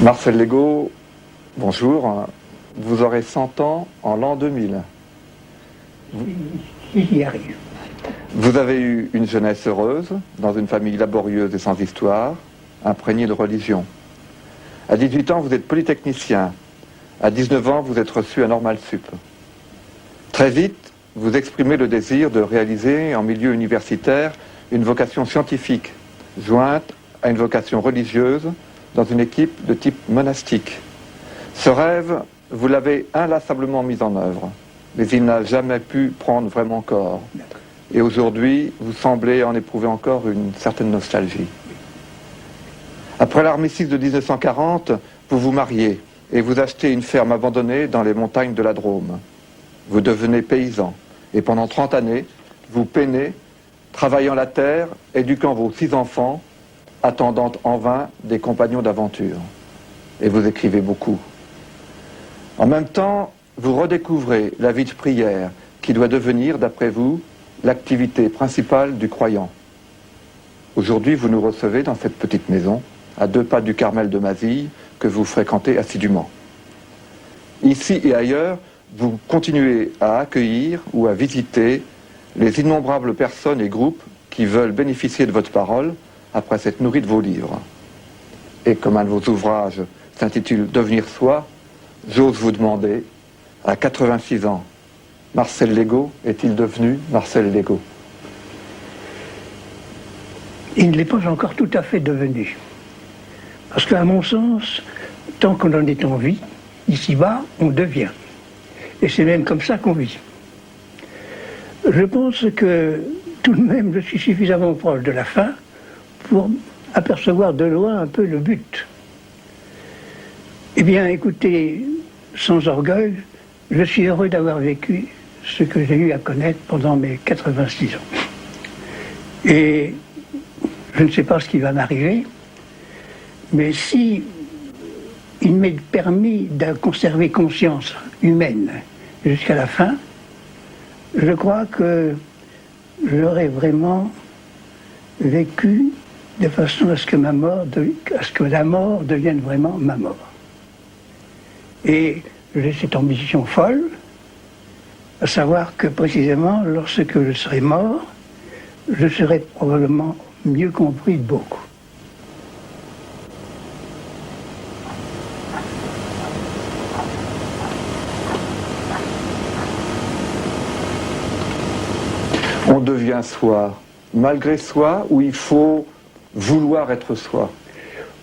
Marcel Legault, bonjour. Vous aurez 100 ans en l'an 2000. J'y arrive. Vous avez eu une jeunesse heureuse, dans une famille laborieuse et sans histoire, imprégnée de religion. À 18 ans, vous êtes polytechnicien. À 19 ans, vous êtes reçu à Normal Sup. Très vite, vous exprimez le désir de réaliser en milieu universitaire une vocation scientifique, jointe à une vocation religieuse dans une équipe de type monastique. Ce rêve, vous l'avez inlassablement mis en œuvre, mais il n'a jamais pu prendre vraiment corps. Et aujourd'hui, vous semblez en éprouver encore une certaine nostalgie. Après l'armistice de 1940, vous vous mariez et vous achetez une ferme abandonnée dans les montagnes de la Drôme. Vous devenez paysan et pendant 30 années, vous peinez, travaillant la terre, éduquant vos 6 enfants, attendant en vain des compagnons d'aventure. Et vous écrivez beaucoup. En même temps, vous redécouvrez la vie de prière qui doit devenir, d'après vous, l'activité principale du croyant. Aujourd'hui, vous nous recevez dans cette petite maison, à 2 pas du Carmel de Mazille, que vous fréquentez assidûment. Ici et ailleurs, vous continuez à accueillir ou à visiter les innombrables personnes et groupes qui veulent bénéficier de votre parole après s'être nourris de vos livres. Et comme un de vos ouvrages s'intitule « Devenir soi », j'ose vous demander, à 86 ans, Marcel Legault est-il devenu Marcel Legault? Il ne l'est pas encore tout à fait devenu. Parce qu'à mon sens, tant qu'on en est en vie, ici-bas, on devient. Et c'est même comme ça qu'on vit. Je pense que tout de même, je suis suffisamment proche de la fin pour apercevoir de loin un peu le but. Eh bien, écoutez, sans orgueil, je suis heureux d'avoir vécu ce que j'ai eu à connaître pendant mes 86 ans. Et je ne sais pas ce qui va m'arriver, mais si il m'est permis de conserver conscience humaine jusqu'à la fin, je crois que j'aurais vraiment vécu de façon à ce que la mort devienne vraiment ma mort. Et j'ai cette ambition folle, à savoir que précisément, lorsque je serai mort, je serai probablement mieux compris de beaucoup. On devient soi, malgré soi, ou il faut vouloir être soi?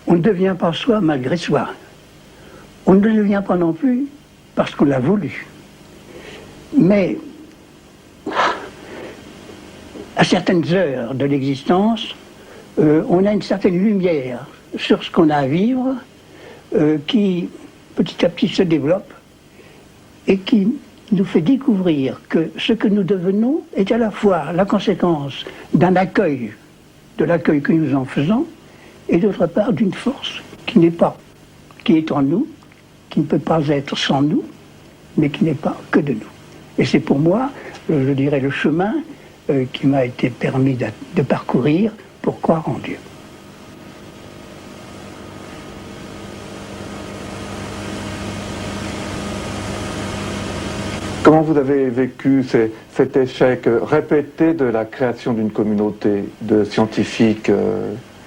On ne devient pas soi malgré soi. On ne le devient pas non plus parce qu'on l'a voulu. Mais à certaines heures de l'existence, on a une certaine lumière sur ce qu'on a à vivre qui petit à petit se développe et qui nous fait découvrir que ce que nous devenons est à la fois la conséquence d'un accueil, de l'accueil que nous en faisons, et d'autre part d'une force qui est en nous, qui ne peut pas être sans nous, mais qui n'est pas que de nous. Et c'est pour moi, je dirais, le chemin qui m'a été permis de parcourir pour croire en Dieu. Comment vous avez vécu cet échec répété de la création d'une communauté de scientifiques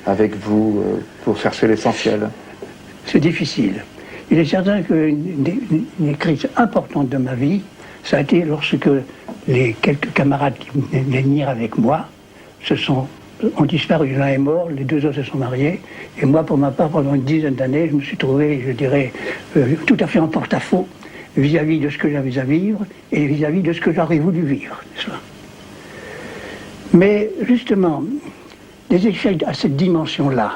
avec vous pour chercher l'essentiel? C'est difficile. Il est certain qu'une crise importante de ma vie, ça a été lorsque les quelques camarades qui venaient venir avec moi ont disparu. L'un est mort, les 2 autres se sont mariés. Et moi, pour ma part, pendant une dizaine d'années, je me suis trouvé, je dirais, tout à fait en porte-à-faux vis-à-vis de ce que j'avais à vivre et vis-à-vis de ce que j'aurais voulu vivre, n'est-ce pas? Mais justement, des échecs à cette dimension-là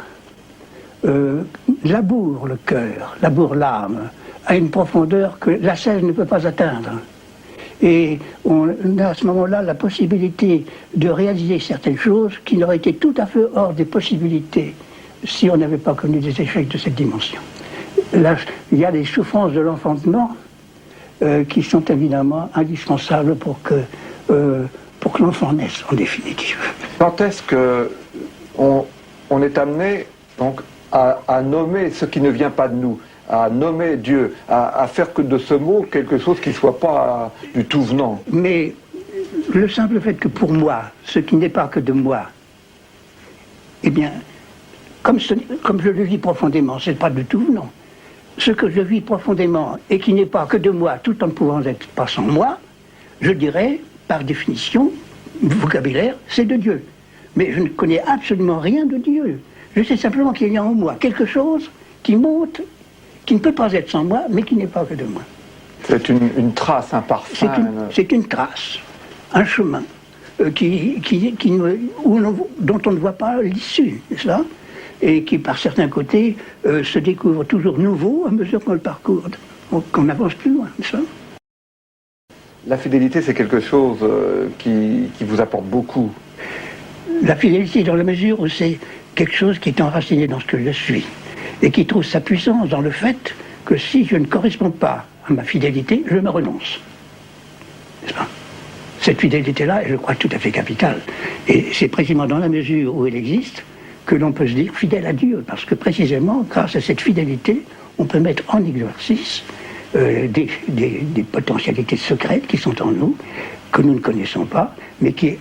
labourent le cœur, labourent l'âme, à une profondeur que la scène ne peut pas atteindre. Et on a à ce moment-là la possibilité de réaliser certaines choses qui n'auraient été tout à fait hors des possibilités si on n'avait pas connu des échecs de cette dimension. Là, il y a des souffrances de l'enfantement qui sont évidemment indispensables pour que l'enfant naisse, en définitive. Quand est-ce qu'on est amené donc à nommer ce qui ne vient pas de nous, à nommer Dieu, à faire que de ce mot quelque chose qui ne soit pas du tout venant. Mais le simple fait que pour moi, ce qui n'est pas que de moi, eh bien, comme je le vis profondément, ce n'est pas du tout venant. Ce que je vis profondément et qui n'est pas que de moi, tout en ne pouvant être pas sans moi, je dirais, par définition, vocabulaire, c'est de Dieu. Mais je ne connais absolument rien de Dieu. Je sais simplement qu'il y a en moi quelque chose qui monte, qui ne peut pas être sans moi, mais qui n'est pas que de moi. C'est une trace, un parfum. C'est une trace, un chemin dont on ne voit pas l'issue, n'est-ce pas? Et qui, par certains côtés, se découvre toujours nouveau à mesure qu'on le parcourt, qu'on avance plus loin, n'est-ce pas? La fidélité, c'est quelque chose qui vous apporte beaucoup. La fidélité dans la mesure où c'est quelque chose qui est enraciné dans ce que je suis et qui trouve sa puissance dans le fait que si je ne corresponds pas à ma fidélité, je me renonce. N'est-ce pas? Cette fidélité-là est, je crois, tout à fait capitale. Et c'est précisément dans la mesure où elle existe que l'on peut se dire fidèle à Dieu, parce que précisément, grâce à cette fidélité, on peut mettre en exercice des potentialités secrètes qui sont en nous, que nous ne connaissons pas, mais qui